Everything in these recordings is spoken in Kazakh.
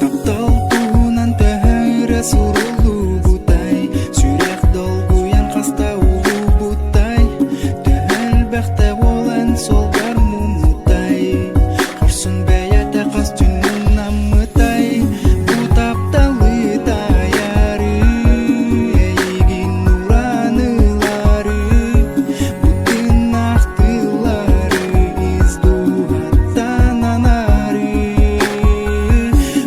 Таптал туынан тәһәрә сурулу бутай, сүрәк долгуян хаста улу бутай, тәһәл бәхтә волан солгар мумутай, хорсын бәятә кастюнын намытай, бу тапталы таяры, әйгин нуранылары, бүтін ақтылары, издуғаттан анары.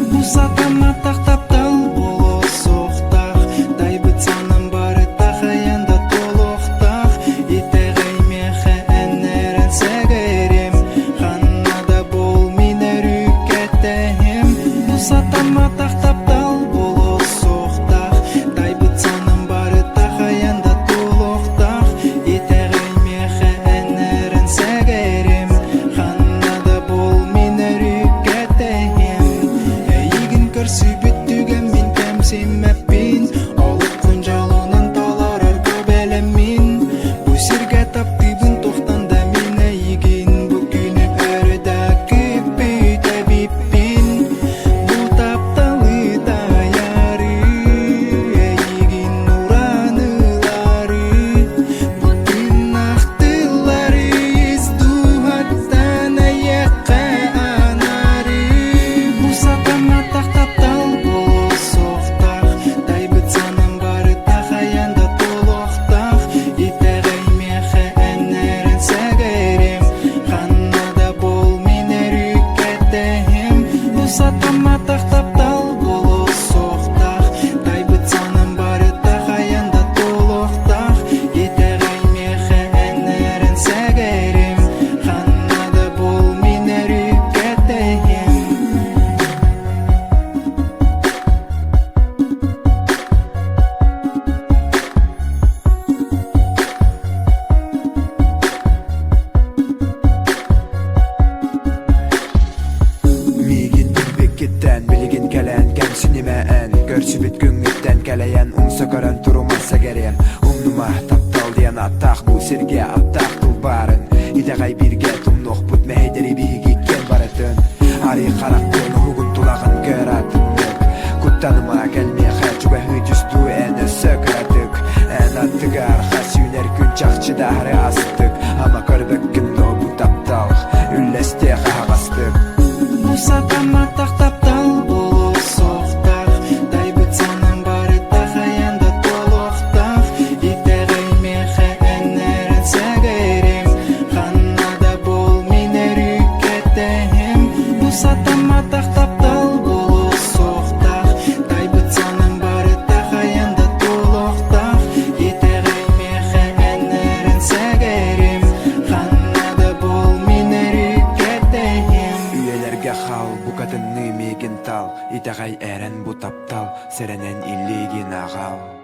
Бу сатама тақтаптал боло соқтақ, тайбыт санам бары тахаянда толоқтақ, итәғай меха әнәрән сәгәрем, ханнада бол минер үкәтәһем. Бу сатама тақтаптал боло соқтақ, тайбыт санам бары тахаянда толоқтақ, итәғай меха әнәрән сәгәрем, ханнада бол минер үкәтәһем. Әйгін көрсі бүттіген мен тәмсемәппен, алып құнжалынан таларар көбәләммен. Бұ сірге таптыбын тоқтанда мен әйгін, бұ күні әріда көпі тәбіппен. Бұ тапталы таяры, әйгін нуранылары, бүтін ақтылары, издуғаттан аяққа анары. Бу сатама тақтаптал боло соқтақ, тайбыт санам бары тахаянда толоқтақ, итәғай меха әнәрән сәгәрем, ханнада бол минер үкәтәһем. Бу сатама тақтаптал боло соқтақ, тайбыт санам бары тахаянда толоқтақ, итәғай меха әнәрән сәгәрем, ханнада бол минер үкәтәһем. Мигин беккеттен билигин кәлән кәмсинемәән, көрсүбит күңгіттен кәләян, ұңсы көрін тұрумас сәгәрем. Ұңнума таптал диян аттақ, бұл серге аттақ тұлбарын, итәғай бірге тұмнуқ бұт мәйдері бігіккен барытын. Ари қарақтын ұғын тұлағын көратынлық, құттаныма кәлмеға жүгәхі түсту әні сөкіратық. Ән аттығар қасюнер күн чақчыдары астық, ама көрбәккін бұ тапталық, үлләсте қағастық. Бу сатама тақтаптал боло соқтақ, тайбыт санам бары тахаянда толоқтақ, итәғай меха әнәрән сәгәрем, ханнада бол минер үкәтәһем. Бу сатама тақтаптал боло соқтақ, тайбыт санам бары тахаянда толоқтақ, итәғай меха әнәрән сәгәрем, ханнада бол минер үкәтәһем. Үйелерге хал бу катынны мегин тал, итәғай әрән бу таптал, сәрәнән иллигин ағал.